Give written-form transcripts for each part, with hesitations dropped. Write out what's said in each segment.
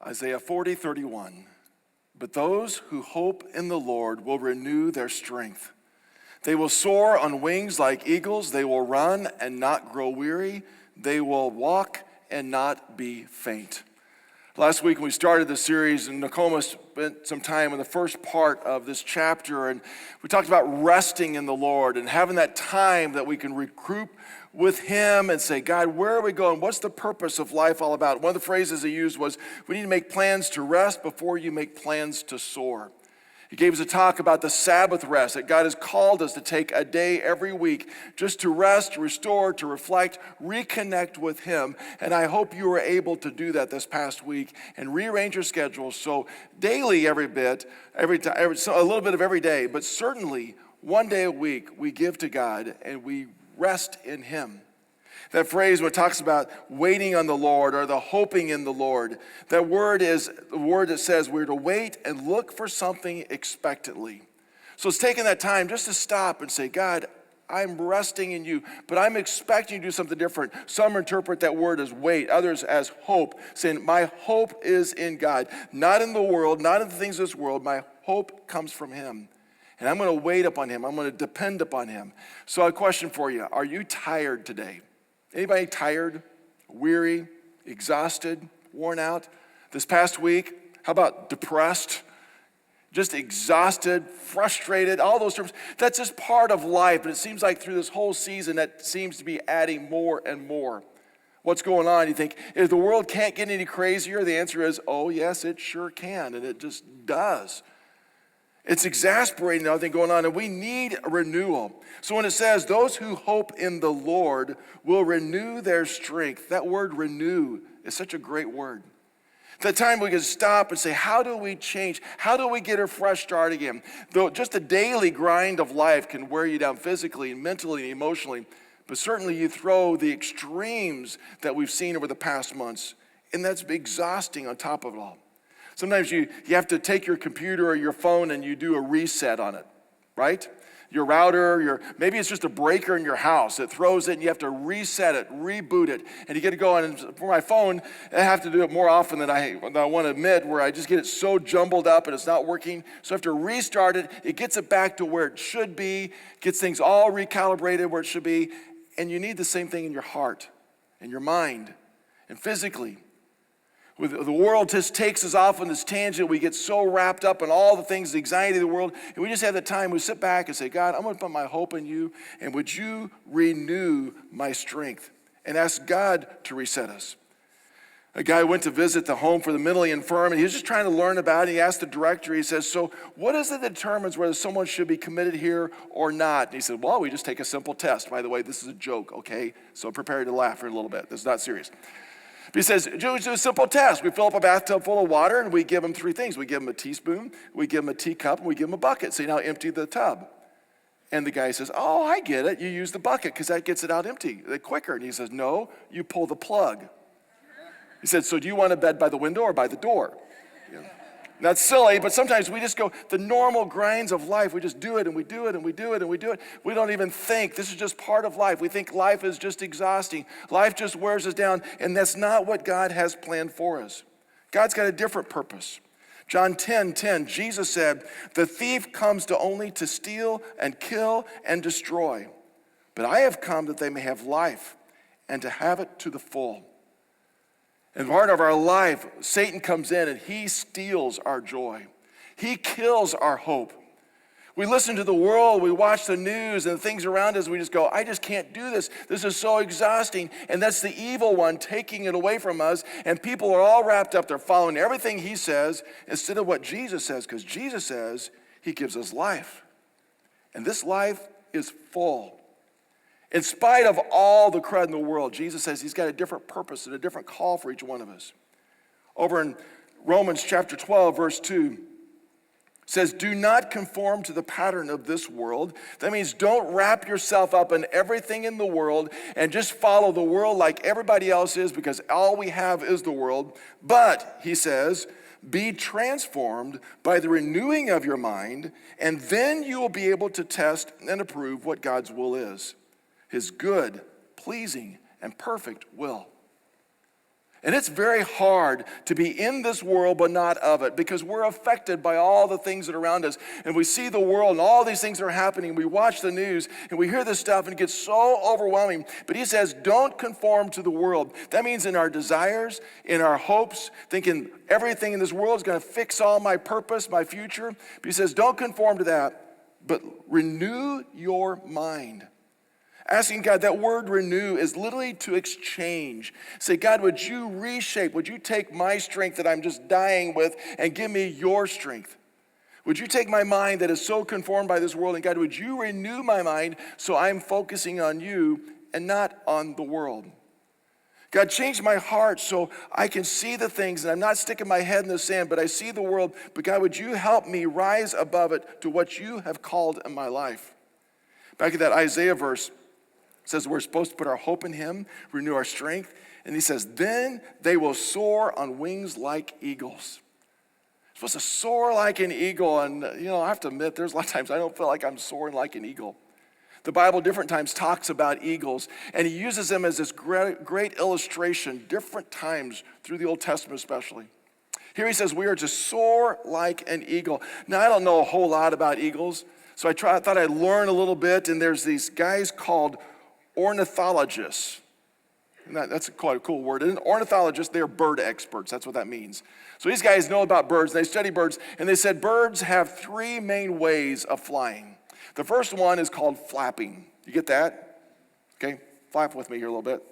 Isaiah 40:31. But those who hope in the Lord will renew their strength. They will soar on wings like eagles. They will run and not grow weary. They will walk and not be faint. Last week when we started the series, and Nakoma spent some time in the first part of this chapter, and we talked about resting in the Lord and having that time that we can regroup with Him and say, God, where are we going? What's the purpose of life all about? One of the phrases he used was, we need to make plans to rest before you make plans to soar. He gave us a talk about the Sabbath rest, that God has called us to take a day every week just to rest, to restore, to reflect, reconnect with Him. And I hope you were able to do that this past week and rearrange your schedule. So daily, every bit, so a little bit of every day, but certainly one day a week we give to God and we rest in Him. That phrase when it talks about waiting on the Lord or the hoping in the Lord, that word is the word that says we're to wait and look for something expectantly. So it's taking that time just to stop and say, God, I'm resting in you, but I'm expecting you to do something different. Some interpret that word as wait, others as hope, saying my hope is in God, not in the world, not in the things of this world. My hope comes from Him. And I'm going to wait upon Him. I'm going to depend upon Him. So a question for you. Are you tired today? Anybody tired, weary, exhausted, worn out? This past week, how about depressed? Just exhausted, frustrated, all those terms. That's just part of life. But it seems like through this whole season, that seems to be adding more and more. What's going on? You think, if the world can't get any crazier, the answer is, oh yes, it sure can. And it just does. It's exasperating, everything going on, and we need a renewal. So when it says, those who hope in the Lord will renew their strength, that word renew is such a great word. That time we can stop and say, how do we change? How do we get a fresh start again? Though just the daily grind of life can wear you down physically and mentally and emotionally, but certainly you throw the extremes that we've seen over the past months, and that's exhausting on top of it all. Sometimes you have to take your computer or your phone and you do a reset on it, right? Your router, maybe it's just a breaker in your house. It throws it and you have to reset it, reboot it. And you get to go on. And for my phone, I have to do it more often than I want to admit, where I just get it so jumbled up and it's not working. So I have to restart it. It gets it back to where it should be, gets things all recalibrated where it should be. And you need the same thing in your heart and your mind and physically. The world just takes us off on this tangent. We get so wrapped up in all the things, the anxiety of the world, and we just have the time. We sit back and say, God, I'm going to put my hope in you, and would you renew my strength? And ask God to reset us. A guy went to visit the home for the mentally infirm, and he was just trying to learn about it. He asked the director, he says, so what is it that determines whether someone should be committed here or not? And he said, well, we just take a simple test. By the way, this is a joke, okay? So prepare to laugh for a little bit. This is not serious. He says, do a simple test. We fill up a bathtub full of water and we give them three things. We give them a teaspoon, we give them a teacup, and we give them a bucket. So you now empty the tub. And the guy says, oh, I get it. You use the bucket because that gets it out empty quicker. And he says, no, you pull the plug. He said, so do you want a bed by the window or by the door? You know, that's silly, but sometimes we just go, the normal grinds of life, we just do it and we do it and we do it and we do it. We don't even think. This is just part of life. We think life is just exhausting. Life just wears us down, and that's not what God has planned for us. God's got a different purpose. John 10:10, Jesus said, the thief comes only to steal and kill and destroy. But I have come that they may have life and to have it to the full. And part of our life, Satan comes in and he steals our joy. He kills our hope. We listen to the world, we watch the news and the things around us, we just go, I just can't do this. This is so exhausting. And that's the evil one taking it away from us. And people are all wrapped up. They're following everything he says instead of what Jesus says, because Jesus says he gives us life. And this life is full. In spite of all the crud in the world, Jesus says he's got a different purpose and a different call for each one of us. Over in Romans chapter 12, verse 2, says, do not conform to the pattern of this world. That means don't wrap yourself up in everything in the world and just follow the world like everybody else is, because all we have is the world. But, he says, be transformed by the renewing of your mind, and then you will be able to test and approve what God's will is. His good, pleasing, and perfect will. And it's very hard to be in this world but not of it, because we're affected by all the things that are around us. And we see the world and all these things that are happening. We watch the news and we hear this stuff and it gets so overwhelming. But he says, don't conform to the world. That means in our desires, in our hopes, thinking everything in this world is going to fix all my purpose, my future. But he says, don't conform to that, but renew your mind. Asking God, that word renew is literally to exchange. Say, God, would you reshape? Would you take my strength that I'm just dying with and give me your strength? Would you take my mind that is so conformed by this world, and God, would you renew my mind so I'm focusing on you and not on the world? God, change my heart so I can see the things and I'm not sticking my head in the sand, but I see the world. But God, would you help me rise above it to what you have called in my life? Back in that Isaiah verse, it says we're supposed to put our hope in him, renew our strength. And he says, then they will soar on wings like eagles. Supposed to soar like an eagle. And, I have to admit, there's a lot of times I don't feel like I'm soaring like an eagle. The Bible different times talks about eagles, and he uses them as this great illustration different times through the Old Testament especially. Here he says we are to soar like an eagle. Now, I don't know a whole lot about eagles, so I thought I'd learn a little bit, and there's these guys called ornithologists. And that's quite a cool word. And ornithologists, they're bird experts. That's what that means. So these guys know about birds. They study birds. And they said birds have three main ways of flying. The first one is called flapping. You get that? Okay, flap with me here a little bit.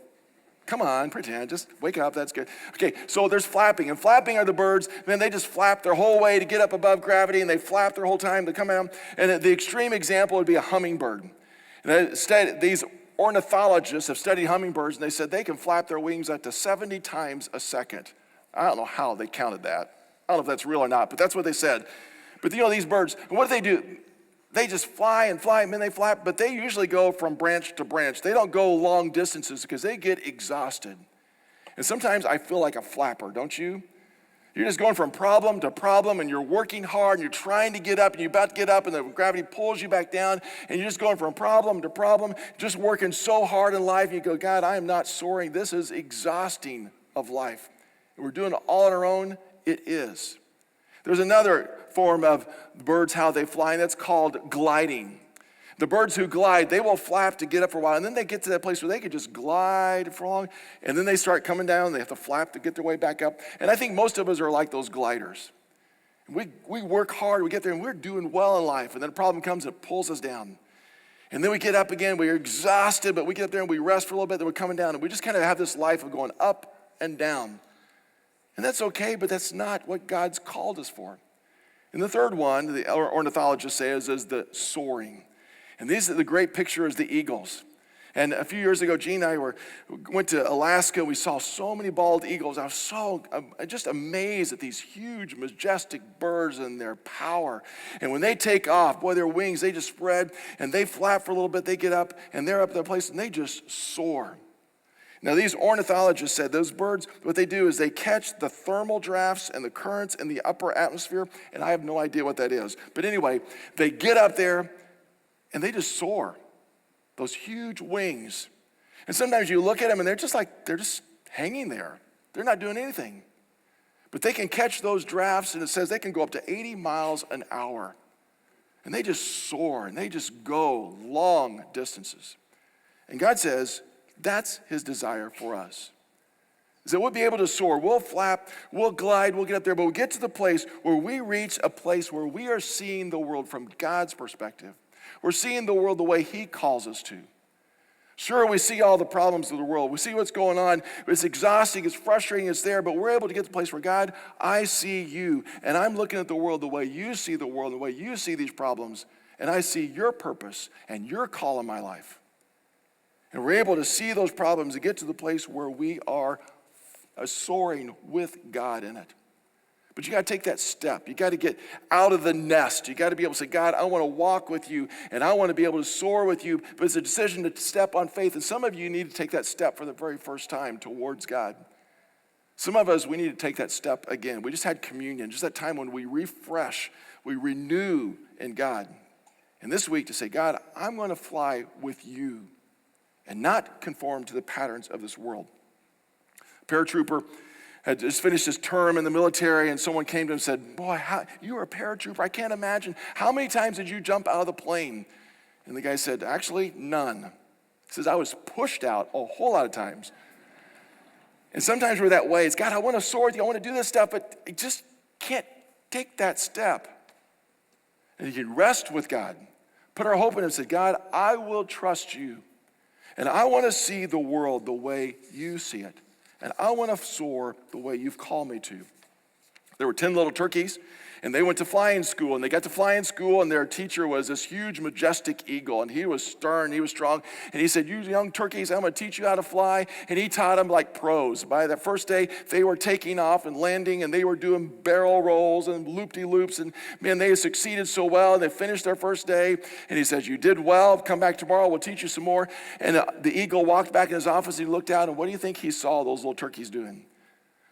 Come on, pretend. Just wake up. That's good. Okay, so there's flapping. And flapping are the birds. Man, they just flap their whole way to get up above gravity. And they flap their whole time to come out. And the extreme example would be a hummingbird. And these ornithologists have studied hummingbirds, and they said they can flap their wings up to 70 times a second. I don't know how they counted that. I don't know if that's real or not, but that's what they said. But these birds, what do? They just fly and fly, and then they flap, but they usually go from branch to branch. They don't go long distances because they get exhausted. And sometimes I feel like a flapper, don't you? You're just going from problem to problem, and you're working hard, and you're trying to get up, and you're about to get up, and the gravity pulls you back down, and you're just going from problem to problem, just working so hard in life. You go, God, I am not soaring. This is exhausting of life. And we're doing it all on our own. It is. There's another form of birds, how they fly, and that's called gliding. The birds who glide, they will flap to get up for a while, and then they get to that place where they can just glide for long, and then they start coming down, they have to flap to get their way back up. And I think most of us are like those gliders. We work hard, we get there, and we're doing well in life, and then a problem comes and it pulls us down. And then we get up again, we're exhausted, but we get up there and we rest for a little bit, then we're coming down, and we just kind of have this life of going up and down. And that's okay, but that's not what God's called us for. And the third one, the ornithologist says, is the soaring. And these are the great picture is the eagles. And a few years ago, Gene and I went to Alaska. We saw so many bald eagles. I was just amazed at these huge, majestic birds and their power. And when they take off, boy, their wings, they just spread, and they flap for a little bit. They get up, and they're up at their place, and they just soar. Now, these ornithologists said those birds, what they do is they catch the thermal drafts and the currents in the upper atmosphere, and I have no idea what that is. But anyway, they get up there, and they just soar, those huge wings. And sometimes you look at them and they're just hanging there. They're not doing anything. But they can catch those drafts, and it says they can go up to 80 miles an hour. And they just soar, and they just go long distances. And God says that's his desire for us. Is that we'll be able to soar, we'll flap, we'll glide, we'll get up there, but we'll get to the place where we reach a place where we are seeing the world from God's perspective. We're seeing the world the way he calls us to. Sure, we see all the problems of the world. We see what's going on. It's exhausting, it's frustrating, it's there, but we're able to get to the place where, God, I see you, and I'm looking at the world the way you see the world, the way you see these problems, and I see your purpose and your call in my life. And we're able to see those problems and get to the place where we are soaring with God in it. But you got to take that step. You got to get out of the nest. You got to be able to say, God, I want to walk with you, and I want to be able to soar with you. But it's a decision to step on faith. And some of you need to take that step for the very first time towards God. Some of us, we need to take that step again. We just had communion, just that time when we refresh, we renew in God. And this week to say, God, I'm going to fly with you and not conform to the patterns of this world. Paratrooper had just finished his term in the military, and someone came to him and said, boy, you were a paratrooper. I can't imagine. How many times did you jump out of the plane? And the guy said, actually, none. He says, I was pushed out a whole lot of times. And sometimes we're that way. It's, God, I want to soar with you. I want to do this stuff, but I just can't take that step. And you can rest with God. Put our hope in him and say, God, I will trust you. And I want to see the world the way you see it. And I want to soar the way you've called me to. There were 10 little turkeys, and they went to flying school. And they got to flying school, and their teacher was this huge, majestic eagle. And he was stern, he was strong. And he said, you young turkeys, I'm going to teach you how to fly. And he taught them like pros. By the first day, they were taking off and landing, and they were doing barrel rolls and loop-de-loops. And man, they succeeded so well. They finished their first day. And he says, you did well. Come back tomorrow. We'll teach you some more. And the eagle walked back in his office. He looked out, and what do you think he saw those little turkeys doing?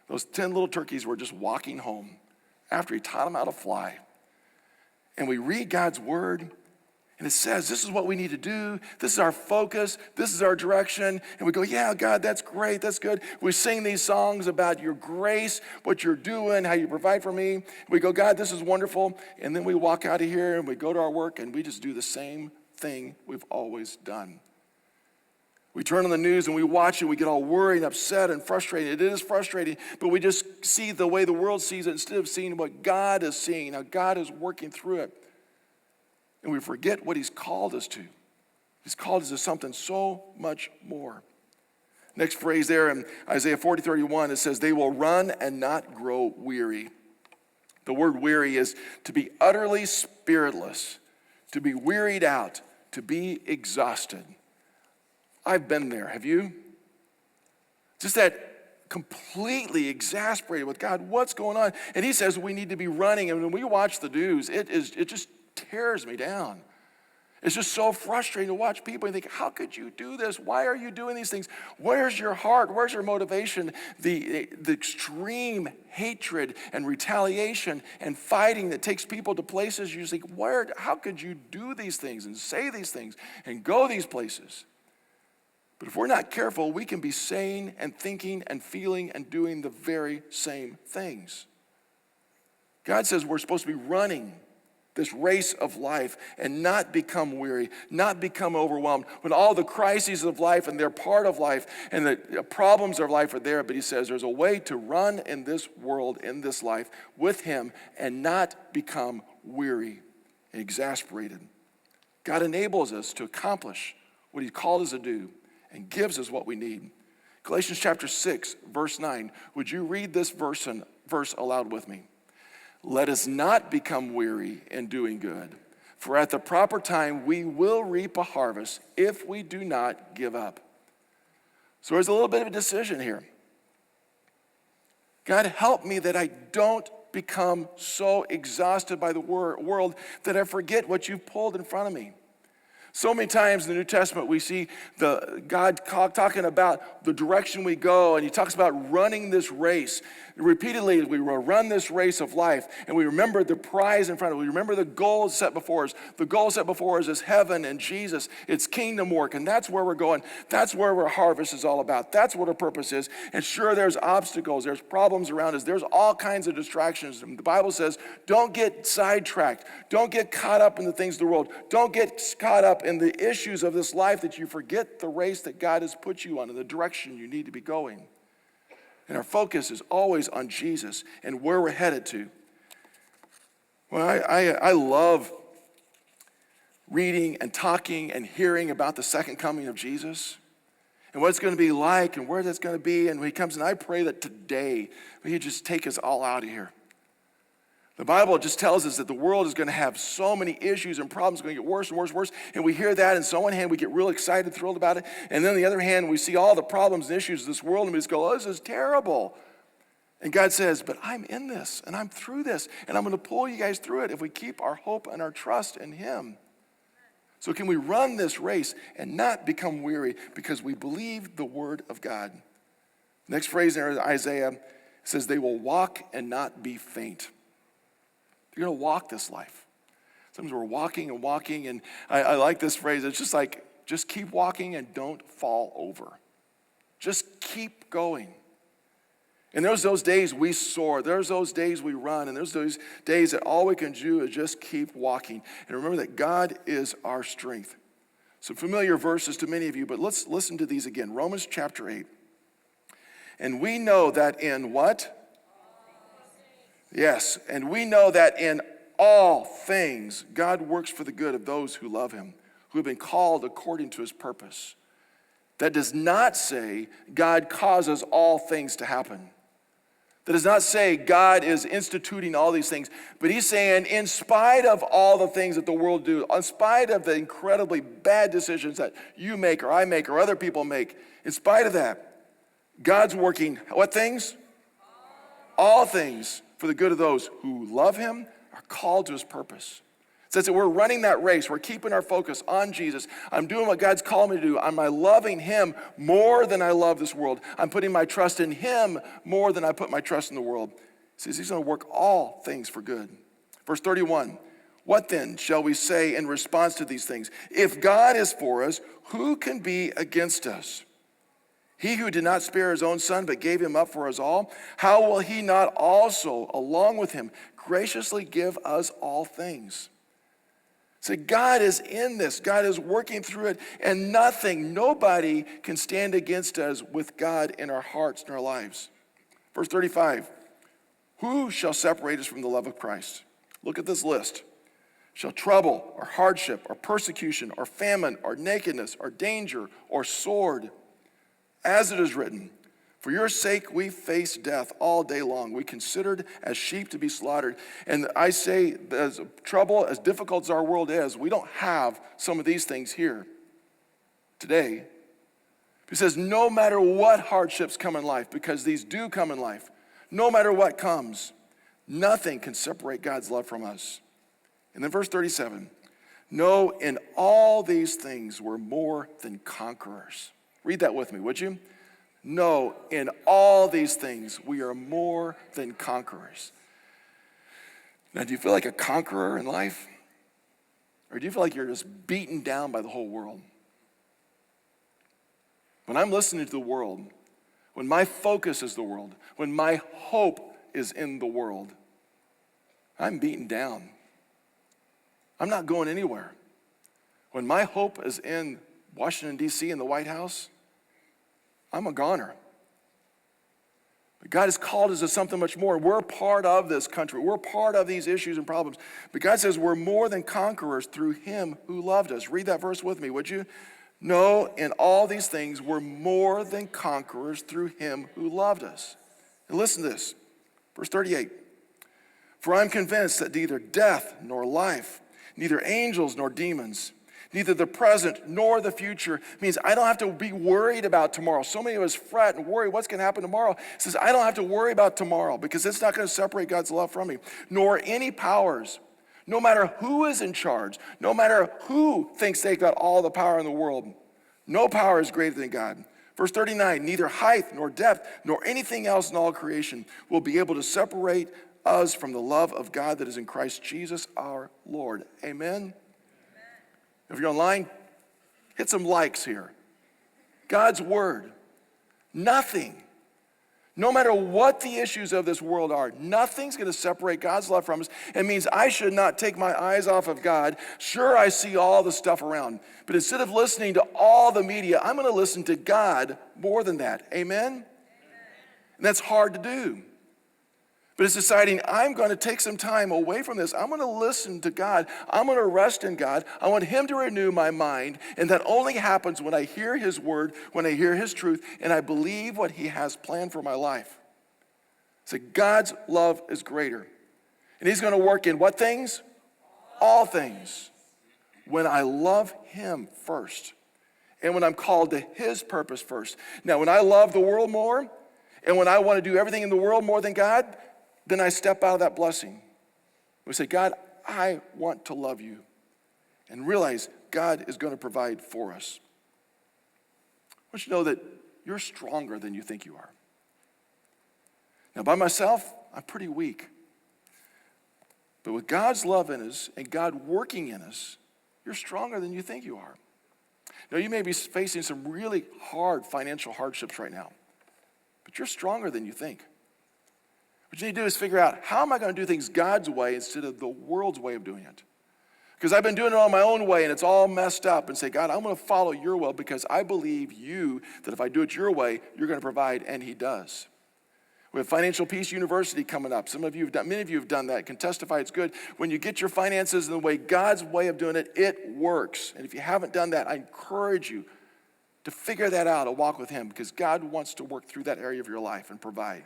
Those 10 little turkeys were just walking home after he taught them how to fly. And we read God's word, and it says, this is what we need to do. This is our focus. This is our direction. And we go, yeah, God, that's great. That's good. We sing these songs about your grace, what you're doing, how you provide for me. We go, God, this is wonderful. And then we walk out of here, and we go to our work, and we just do the same thing we've always done. We turn on the news and we watch it, we get all worried and upset and frustrated. It is frustrating, but we just see the way the world sees it instead of seeing what God is seeing, how God is working through it. And we forget what he's called us to. He's called us to something so much more. Next phrase there in Isaiah 40:31, it says, they will run and not grow weary. The word weary is to be utterly spiritless, to be wearied out, to be exhausted. I've been there. Have you? Just that completely exasperated with God. What's going on? And he says we need to be running. And when we watch the news, it just tears me down. It's just so frustrating to watch people and think, how could you do this? Why are you doing these things? Where's your heart? Where's your motivation? The extreme hatred and retaliation and fighting that takes people to places you just think, how could you do these things and say these things and go these places? But if we're not careful, we can be saying and thinking and feeling and doing the very same things. God says we're supposed to be running this race of life and not become weary, not become overwhelmed. When all the crises of life and they're part of life and the problems of life are there, but he says there's a way to run in this world, in this life, with him and not become weary and exasperated. God enables us to accomplish what he called us to do and gives us what we need. Galatians chapter 6, verse 9. Would you read this verse aloud with me? Let us not become weary in doing good, for at the proper time we will reap a harvest if we do not give up. So there's a little bit of a decision here. God, help me that I don't become so exhausted by the world that I forget what you've pulled in front of me. So many times in the New Testament, we see God talking about the direction we go, and he talks about running this race. Repeatedly, we will run this race of life, and we remember the prize in front of us. We remember the goal set before us. The goal set before us is heaven and Jesus. It's kingdom work, and that's where we're going. That's where our harvest is all about. That's what our purpose is. And sure, there's obstacles. There's problems around us. There's all kinds of distractions. And the Bible says, don't get sidetracked. Don't get caught up in the things of the world. Don't get caught up in the issues of this life that you forget the race that God has put you on and the direction you need to be going. And our focus is always on Jesus and where we're headed to. Well, I love reading and talking and hearing about the second coming of Jesus and what it's going to be like and where that's going to be. And when he comes in, I pray that today he just take us all out of here. The Bible just tells us that the world is going to have so many issues and problems, going to get worse and worse and worse. And we hear that, and so on one hand, we get real excited, thrilled about it. And then on the other hand, we see all the problems and issues of this world, and we just go, oh, this is terrible. And God says, but I'm in this, and I'm through this, and I'm going to pull you guys through it if we keep our hope and our trust in him. So can we run this race and not become weary because we believe the word of God? Next phrase in Isaiah says, they will walk and not be faint. You're going to walk this life. Sometimes we're walking and walking, and I like this phrase. It's just like, just keep walking and don't fall over. Just keep going. And there's those days we soar. There's those days we run. And there's those days that all we can do is just keep walking. And remember that God is our strength. Some familiar verses to many of you, but let's listen to these again. Romans chapter 8. And we know that in what? Yes, and we know that in all things God works for the good of those who love him, who have been called according to his purpose. That does not say God causes all things to happen. That does not say God is instituting all these things, but he's saying in spite of all the things that the world do, in spite of the incredibly bad decisions that you make or I make or other people make, in spite of that, God's working what things? All things for the good of those who love him, are called to his purpose. It says that we're running that race. We're keeping our focus on Jesus. I'm doing what God's called me to do. I'm loving him more than I love this world. I'm putting my trust in him more than I put my trust in the world. He says he's going to work all things for good. Verse 31, what then shall we say in response to these things? If God is for us, who can be against us? He who did not spare his own son but gave him up for us all, how will he not also, along with him, graciously give us all things? So God is in this. God is working through it, and nobody can stand against us with God in our hearts and our lives. Verse 35, who shall separate us from the love of Christ? Look at this list. Shall trouble or hardship or persecution or famine or nakedness or danger or sword? As it is written, for your sake we face death all day long. We considered as sheep to be slaughtered. And I say, as trouble, as difficult as our world is, we don't have some of these things here today. He says, no matter what hardships come in life, because these do come in life, no matter what comes, nothing can separate God's love from us. And then verse 37, no, in all these things we're more than conquerors. Read that with me, would you? No, in all these things, we are more than conquerors. Now, do you feel like a conqueror in life? Or do you feel like you're just beaten down by the whole world? When I'm listening to the world, when my focus is the world, when my hope is in the world, I'm beaten down. I'm not going anywhere. When my hope is in Washington, D.C. in the White House, I'm a goner. But God has called us to something much more. We're part of this country. We're part of these issues and problems. But God says we're more than conquerors through him who loved us. Read that verse with me, would you? No, in all these things, we're more than conquerors through him who loved us. And listen to this, verse 38. For I'm convinced that neither death nor life, neither angels nor demons, neither the present nor the future, means I don't have to be worried about tomorrow. So many of us fret and worry what's going to happen tomorrow. It says I don't have to worry about tomorrow because it's not going to separate God's love from me. Nor any powers, no matter who is in charge, no matter who thinks they've got all the power in the world, no power is greater than God. Verse 39, neither height nor depth nor anything else in all creation will be able to separate us from the love of God that is in Christ Jesus our Lord. Amen. If you're online, hit some likes here. God's word, nothing, no matter what the issues of this world are, nothing's going to separate God's love from us. It means I should not take my eyes off of God. Sure, I see all the stuff around, but instead of listening to all the media, I'm going to listen to God more than that. Amen? And that's hard to do. But it's deciding I'm going to take some time away from this. I'm going to listen to God. I'm going to rest in God. I want him to renew my mind. And that only happens when I hear his word, when I hear his truth, and I believe what he has planned for my life. So God's love is greater. And he's going to work in what things? All things. When I love him first. And when I'm called to his purpose first. Now, when I love the world more, and when I want to do everything in the world more than God, then I step out of that blessing. We say, God, I want to love you. And realize God is going to provide for us. I want you to know that you're stronger than you think you are. Now, by myself, I'm pretty weak. But with God's love in us and God working in us, you're stronger than you think you are. Now, you may be facing some really hard financial hardships right now. But you're stronger than you think. What you need to do is figure out, how am I going to do things God's way instead of the world's way of doing it? Because I've been doing it on my own way and it's all messed up, and say, God, I'm going to follow your will because I believe you, that if I do it your way, you're going to provide, and he does. We have Financial Peace University coming up. Many of you have done that, can testify it's good. When you get your finances in the way, God's way of doing it, it works. And if you haven't done that, I encourage you to figure that out and walk with him, because God wants to work through that area of your life and provide.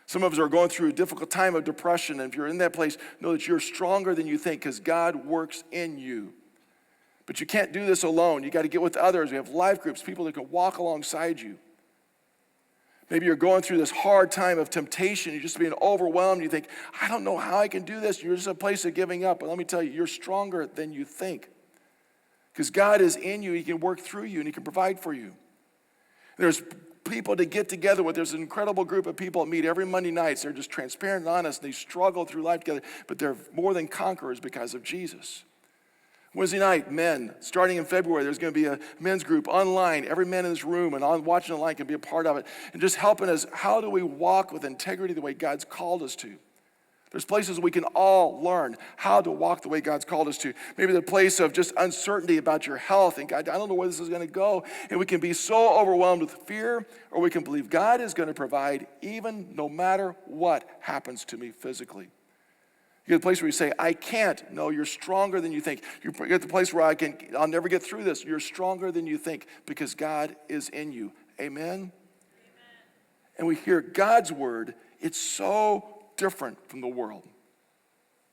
Some of us are going through a difficult time of depression, and if you're in that place, know that you're stronger than you think, because God works in you. But you can't do this alone. You got to get with others. We have life groups, people that can walk alongside you. Maybe you're going through this hard time of temptation. You're just being overwhelmed. You think, I don't know how I can do this. You're just in a place of giving up. But let me tell you, you're stronger than you think. Because God is in you. He can work through you, and he can provide for you. There's people to get together with. There's an incredible group of people that meet every Monday nights. They're just transparent and honest. They struggle through life together, but they're more than conquerors because of Jesus. Wednesday night, men, starting in February, there's going to be a men's group online. Every man in this room and on watching online can be a part of it. And just helping us, how do we walk with integrity the way God's called us to? There's places we can all learn how to walk the way God's called us to. Maybe the place of just uncertainty about your health, and God, I don't know where this is going to go. And we can be so overwhelmed with fear, or we can believe God is going to provide even no matter what happens to me physically. You get the place where you say, I can't. No, you're stronger than you think. You get the place where I'll never get through this. You're stronger than you think, because God is in you. Amen? Amen. And we hear God's word. It's so different from the world.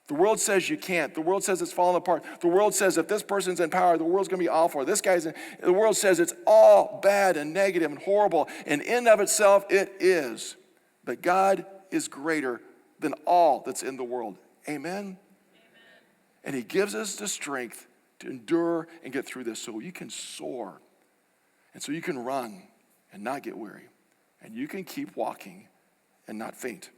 The world says you can't. The world says it's falling apart. The world says if this person's in power, the world's going to be awful. This guy's in. The world says it's all bad and negative and horrible. And in of itself, it is. But God is greater than all that's in the world. Amen? Amen. And he gives us the strength to endure and get through this, so you can soar, and so you can run and not get weary, and you can keep walking and not faint.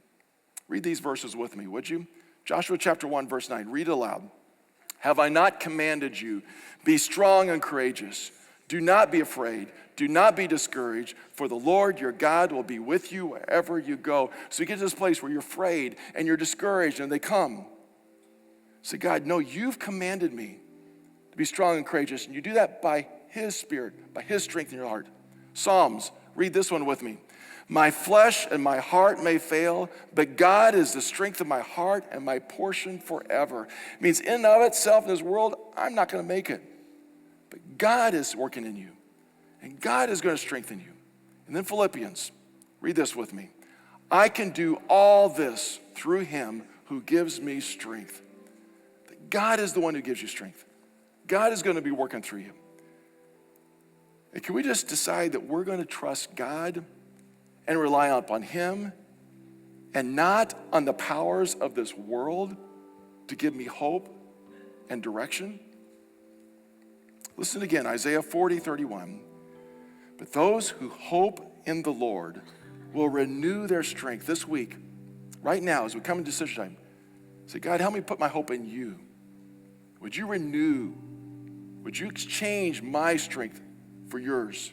Read these verses with me, would you? Joshua chapter 1, verse 9. Read it aloud. Have I not commanded you? Be strong and courageous. Do not be afraid. Do not be discouraged, for the Lord your God will be with you wherever you go. So you get to this place where you're afraid and you're discouraged, and they come. Say, God, no, you've commanded me to be strong and courageous, and you do that by his Spirit, by his strength in your heart. Psalms, read this one with me. My flesh and my heart may fail, but God is the strength of my heart and my portion forever. It means in and of itself in this world, I'm not going to make it. But God is working in you, and God is going to strengthen you. And then Philippians, read this with me. I can do all this through him who gives me strength. God is the one who gives you strength. God is going to be working through you. And can we just decide that we're going to trust God and rely upon him and not on the powers of this world to give me hope and direction? Listen again, Isaiah 40:31. But those who hope in the Lord will renew their strength. This week, right now, as we come into decision time, say, God, help me put my hope in you. Would you renew? Would you exchange my strength for yours?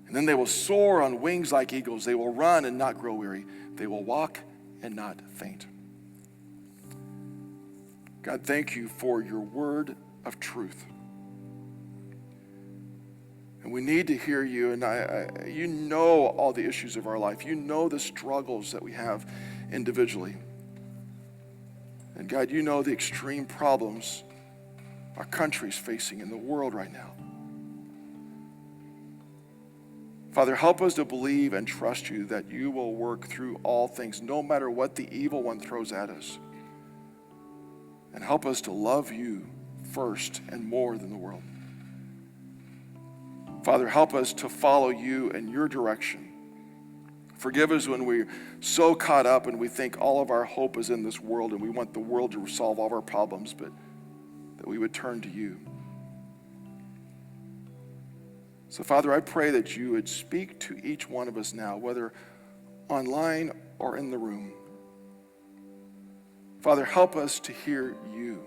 And then they will soar on wings like eagles. They will run and not grow weary. They will walk and not faint. God, thank you for your word of truth. And we need to hear you. And you know all the issues of our life. You know the struggles that we have individually. And God, you know the extreme problems our country's facing in the world right now. Father, help us to believe and trust you that you will work through all things, no matter what the evil one throws at us. And help us to love you first and more than the world. Father, help us to follow you and your direction. Forgive us when we're so caught up and we think all of our hope is in this world and we want the world to solve all of our problems, but that we would turn to you. So, Father, I pray that you would speak to each one of us now, whether online or in the room. Father, help us to hear you.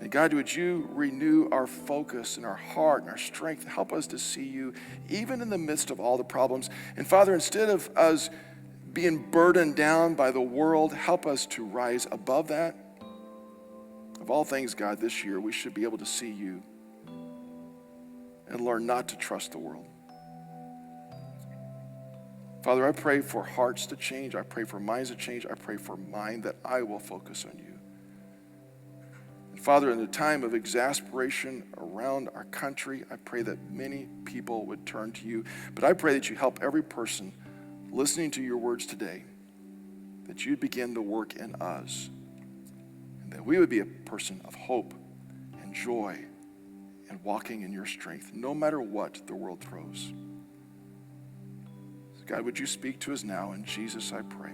And God, would you renew our focus and our heart and our strength? Help us to see you even in the midst of all the problems. And Father, instead of us being burdened down by the world, help us to rise above that. Of all things, God, this year we should be able to see you and learn not to trust the world. Father, I pray for hearts to change. I pray for minds to change. I pray for mine that I will focus on you. And Father, in the time of exasperation around our country, I pray that many people would turn to you. But I pray that you help every person listening to your words today, that you'd begin to work in us, and that we would be a person of hope and joy and walking in your strength, no matter what the world throws. God, would you speak to us now? In Jesus, I pray.